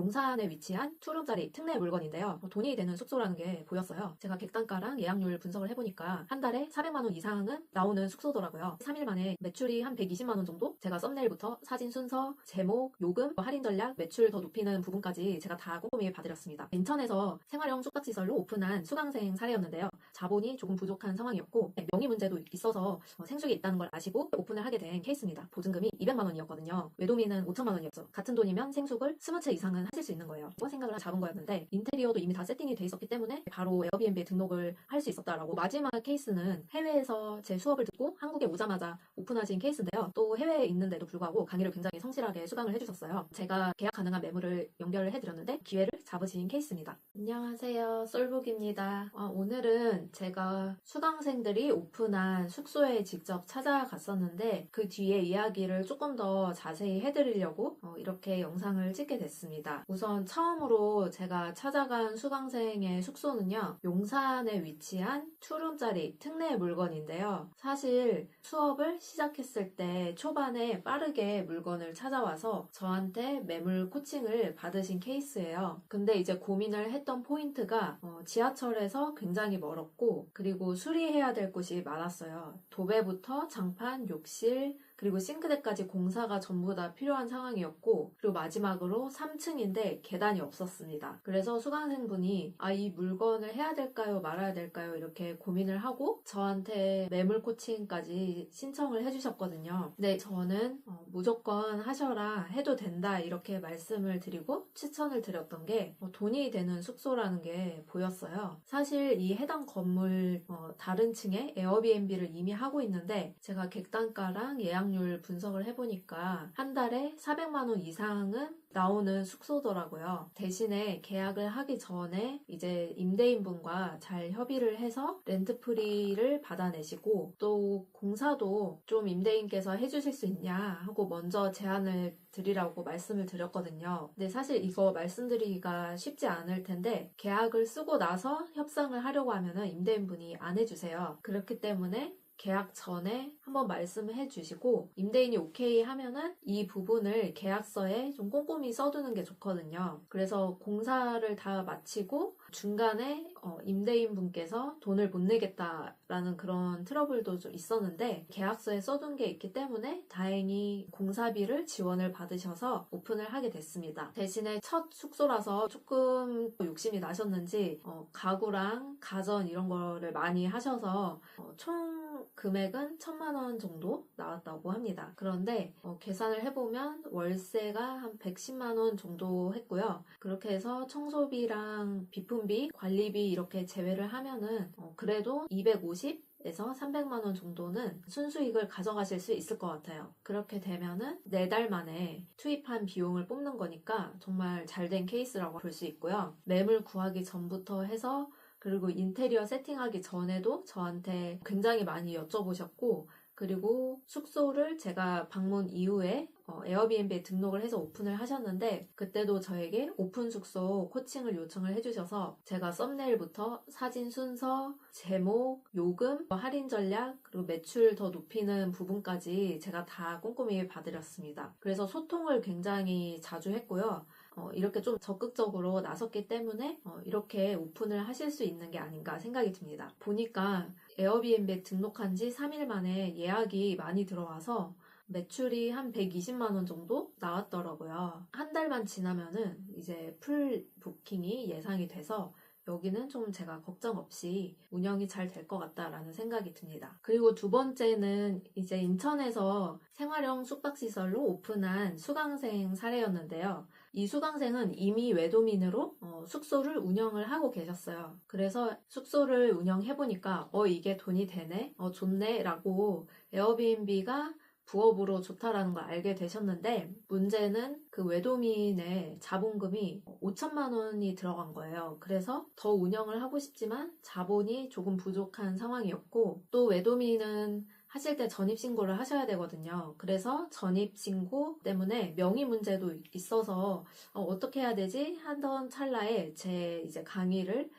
용산에 위치한 투룸짜리 특례 물건인데요. 돈이 되는 숙소라는 게 보였어요. 제가 객단가랑 예약률 분석을 해보니까 한 달에 400만 원 이상은 나오는 숙소더라고요. 3일 만에 매출이 한 120만 원 정도? 제가 썸네일부터 사진 순서, 제목, 요금, 할인 전략, 매출 더 높이는 부분까지 제가 다 꼼꼼히 봐드렸습니다. 인천에서 생활형 숙박시설로 오픈한 수강생 사례였는데요. 자본이 조금 부족한 상황이었고 명의 문제도 있어서 생숙이 있다는 걸 아시고 오픈을 하게 된 케이스입니다. 보증금이 200만 원이었거든요. 외도미는 5천만 원이었죠. 같은 돈이면 생숙을 20채 이상은 하실 수 있는 거예요. 그런 생각을 잡은 거였는데 인테리어도 이미 다 세팅이 돼 있었기 때문에 바로 에어비앤비에 등록을 할 수 있었다라고. 마지막 케이스는 해외에서 제 수업을 듣고 한국에 오자마자 오픈하신 케이스인데요. 또 해외에 있는데도 불구하고 강의를 굉장히 성실하게 수강을 해주셨어요. 제가 계약 가능한 매물을 연결을 해드렸는데 기회를 잡으신 케이스입니다. 안녕하세요, 썰북입니다. 오늘은 제가 수강생들이 오픈한 숙소에 직접 찾아갔었는데 그 뒤에 이야기를 조금 더 자세히 해드리려고 이렇게 영상을 찍게 됐습니다. 우선 처음으로 제가 찾아간 수강생의 숙소는요, 용산에 위치한 투룸짜리 특례 물건인데요. 사실 수업을 시작했을 때 초반에 빠르게 물건을 찾아와서 저한테 매물 코칭을 받으신 케이스예요. 근데 이제 고민을 했던 포인트가 지하철에서 굉장히 멀었고 그리고 수리해야 될 곳이 많았어요. 도배부터 장판, 욕실, 그리고 싱크대까지 공사가 전부 다 필요한 상황이었고 그리고 마지막으로 3층인데 계단이 없었습니다. 그래서 수강생분이 이 물건을 해야 될까요 말아야 될까요 이렇게 고민을 하고 저한테 매물 코칭까지 신청을 해주셨거든요. 근데 저는 무조건 하셔라, 해도 된다 이렇게 말씀을 드리고 추천을 드렸던 게 돈이 되는 숙소라는 게 보였어요. 사실 이 해당 건물 다른 층에 에어비앤비를 이미 하고 있는데 제가 객단가랑 예약률 분석을 해보니까 한 달에 400만 원 이상은 나오는 숙소더라고요. 대신에 계약을 하기 전에 이제 임대인분과 잘 협의를 해서 렌트프리를 받아내시고 또 공사도 좀 임대인께서 해주실 수 있냐 하고 먼저 제안을 드리라고 말씀을 드렸거든요. 근데 사실 이거 말씀드리기가 쉽지 않을 텐데 계약을 쓰고 나서 협상을 하려고 하면은 임대인분이 안 해주세요. 그렇기 때문에 계약 전에 한번 말씀을 해주시고 임대인이 오케이 하면은 이 부분을 계약서에 좀 꼼꼼히 써두는 게 좋거든요. 그래서 공사를 다 마치고 중간에 임대인분께서 돈을 못 내겠다라는 그런 트러블도 좀 있었는데 계약서에 써둔 게 있기 때문에 다행히 공사비를 지원을 받으셔서 오픈을 하게 됐습니다. 대신에 첫 숙소라서 조금 욕심이 나셨는지 가구랑 가전 이런 거를 많이 하셔서 총 금액은 1,000만 원 정도 나왔다고 합니다. 그런데 계산을 해보면 월세가 한 110만 원 정도 했고요. 그렇게 해서 청소비랑 비품비, 관리비 이렇게 제외를 하면은 그래도 250에서 300만 원 정도는 순수익을 가져가실 수 있을 것 같아요. 그렇게 되면은 4달 만에 투입한 비용을 뽑는 거니까 정말 잘된 케이스라고 볼 수 있고요. 매물 구하기 전부터 해서 그리고 인테리어 세팅하기 전에도 저한테 굉장히 많이 여쭤보셨고 그리고 숙소를 제가 방문 이후에 에어비앤비에 등록을 해서 오픈을 하셨는데 그때도 저에게 오픈 숙소 코칭을 요청을 해주셔서 제가 썸네일부터 사진 순서, 제목, 요금, 할인 전략, 그리고 매출 더 높이는 부분까지 제가 다 꼼꼼히 봐드렸습니다. 그래서 소통을 굉장히 자주 했고요. 이렇게 좀 적극적으로 나섰기 때문에 이렇게 오픈을 하실 수 있는 게 아닌가 생각이 듭니다. 보니까 에어비앤비에 등록한 지 3일 만에 예약이 많이 들어와서 매출이 한 120만 원 정도 나왔더라고요. 한 달만 지나면은 이제 풀 부킹이 예상이 돼서 여기는 좀 제가 걱정 없이 운영이 잘 될 것 같다라는 생각이 듭니다. 그리고 두 번째는 이제 인천에서 생활형 숙박시설로 오픈한 수강생 사례였는데요. 이 수강생은 이미 외도민으로 숙소를 운영을 하고 계셨어요. 그래서 숙소를 운영해보니까 이게 돈이 되네? 좋네? 라고 에어비앤비가 부업으로 좋다라는 걸 알게 되셨는데 문제는 그 외도민의 자본금이 5천만 원이 들어간 거예요. 그래서 더 운영을 하고 싶지만 자본이 조금 부족한 상황이었고 또 외도민은 하실 때 전입신고를 하셔야 되거든요. 그래서 전입신고 때문에 명의 문제도 있어서 어떻게 해야 되지? 하던 찰나에 제 이제 강의를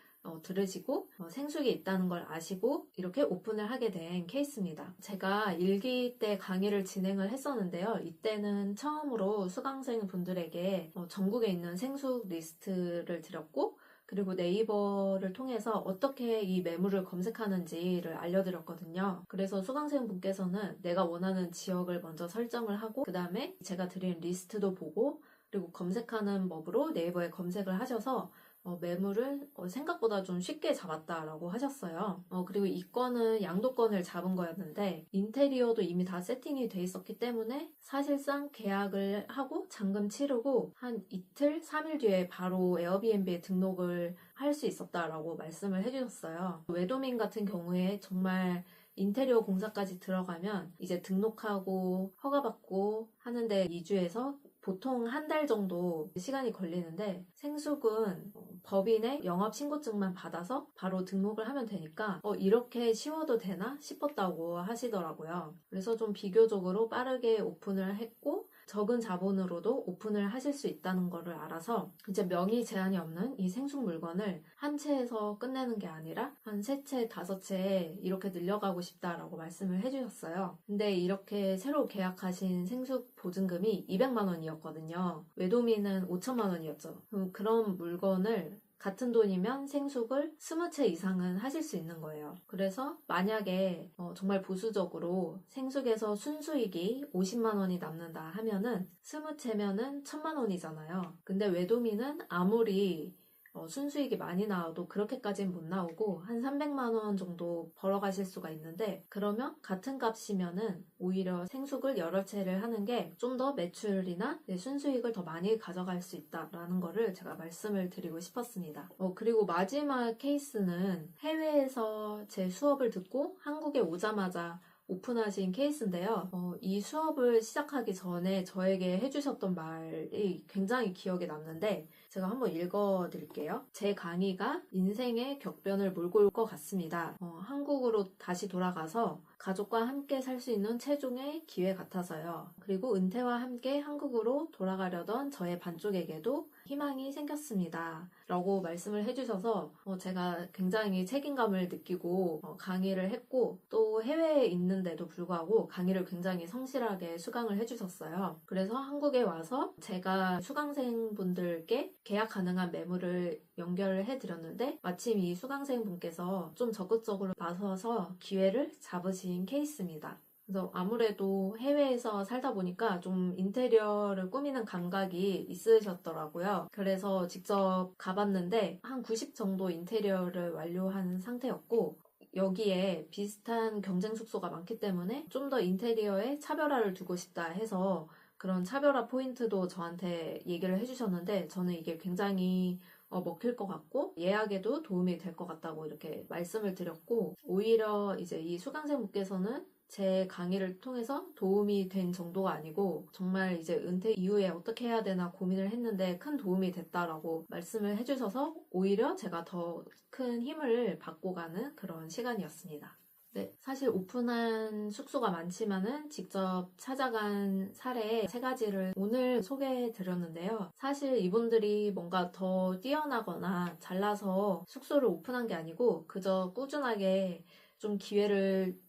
들으시고 생숙이 있다는 걸 아시고 이렇게 오픈을 하게 된 케이스입니다. 제가 일기 때 강의를 진행을 했었는데요. 이때는 처음으로 수강생 분들에게 전국에 있는 생숙 리스트를 드렸고, 그리고 네이버를 통해서 어떻게 이 매물을 검색하는지를 알려드렸거든요. 그래서 수강생분께서는 내가 원하는 지역을 먼저 설정을 하고, 그 다음에 제가 드린 리스트도 보고, 그리고 검색하는 법으로 네이버에 검색을 하셔서 매물을 생각보다 좀 쉽게 잡았다라고 하셨어요. 그리고 이 건은 양도건을 잡은 거였는데 인테리어도 이미 다 세팅이 돼 있었기 때문에 사실상 계약을 하고 잔금 치르고 한 이틀, 3일 뒤에 바로 에어비앤비에 등록을 할 수 있었다라고 말씀을 해주셨어요. 외도민 같은 경우에 정말 인테리어 공사까지 들어가면 이제 등록하고 허가받고 하는데 2주에서 보통 한 달 정도 시간이 걸리는데, 생숙은 법인의 영업신고증만 받아서 바로 등록을 하면 되니까 이렇게 쉬워도 되나 싶었다고 하시더라고요. 그래서 좀 비교적으로 빠르게 오픈을 했고 적은 자본으로도 오픈을 하실 수 있다는 거를 알아서 이제 명의 제한이 없는 이 생숙 물건을 한 채에서 끝내는 게 아니라 한 3채, 5채 이렇게 늘려가고 싶다라고 말씀을 해주셨어요. 근데 이렇게 새로 계약하신 생숙 보증금이 200만 원이었거든요. 외도민은 5천만 원이었죠. 그런 물건을 같은 돈이면 생숙을 20채 이상은 하실 수 있는 거예요. 그래서 만약에 정말 보수적으로 생숙에서 순수익이 50만 원이 남는다 하면은 20채면은 1000만 원이잖아요. 근데 외도민은 아무리 순수익이 많이 나와도 그렇게까지는 못 나오고 한 300만 원 정도 벌어가실 수가 있는데, 그러면 같은 값이면은 오히려 생숙을 여러 채를 하는 게 좀 더 매출이나 순수익을 더 많이 가져갈 수 있다라는 거를 제가 말씀을 드리고 싶었습니다. 그리고 마지막 케이스는 해외에서 제 수업을 듣고 한국에 오자마자 오픈하신 케이스인데요. 이 수업을 시작하기 전에 저에게 해주셨던 말이 굉장히 기억에 남는데 제가 한번 읽어드릴게요. 제 강의가 인생의 격변을 몰고 올 것 같습니다. 한국으로 다시 돌아가서 가족과 함께 살 수 있는 최종의 기회 같아서요. 그리고 은퇴와 함께 한국으로 돌아가려던 저의 반쪽에게도 희망이 생겼습니다. 라고 말씀을 해주셔서 제가 굉장히 책임감을 느끼고 강의를 했고, 또 해외에 있는데도 불구하고 강의를 굉장히 성실하게 수강을 해주셨어요. 그래서 한국에 와서 제가 수강생분들께 계약 가능한 매물을 연결을 해드렸는데 마침 이 수강생분께서 좀 적극적으로 나서서 기회를 잡으신 케이스입니다. 그래서 아무래도 해외에서 살다 보니까 좀 인테리어를 꾸미는 감각이 있으셨더라고요. 그래서 직접 가봤는데 한 90 정도 인테리어를 완료한 상태였고, 여기에 비슷한 경쟁 숙소가 많기 때문에 좀 더 인테리어에 차별화를 두고 싶다 해서 그런 차별화 포인트도 저한테 얘기를 해주셨는데, 저는 이게 굉장히 먹힐 것 같고 예약에도 도움이 될 것 같다고 이렇게 말씀을 드렸고, 오히려 이제 이 수강생분께서는 제 강의를 통해서 도움이 된 정도가 아니고 정말 이제 은퇴 이후에 어떻게 해야 되나 고민을 했는데 큰 도움이 됐다라고 말씀을 해주셔서 오히려 제가 더 큰 힘을 받고 가는 그런 시간이었습니다. 네, 사실 오픈한 숙소가 많지만은 직접 찾아간 사례 3가지를 오늘 소개해 드렸는데요. 사실 이분들이 뭔가 더 뛰어나거나 잘나서 숙소를 오픈한 게 아니고 그저 꾸준하게 좀 기회를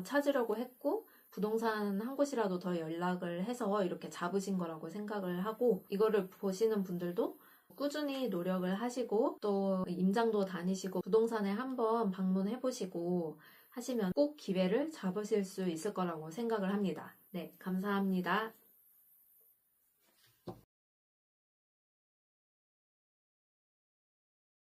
찾으려고 했고, 부동산 한 곳이라도 더 연락을 해서 이렇게 잡으신 거라고 생각을 하고, 이거를 보시는 분들도 꾸준히 노력을 하시고 또 임장도 다니시고 부동산에 한번 방문해 보시고 하시면 꼭 기회를 잡으실 수 있을 거라고 생각을 합니다. 네, 감사합니다.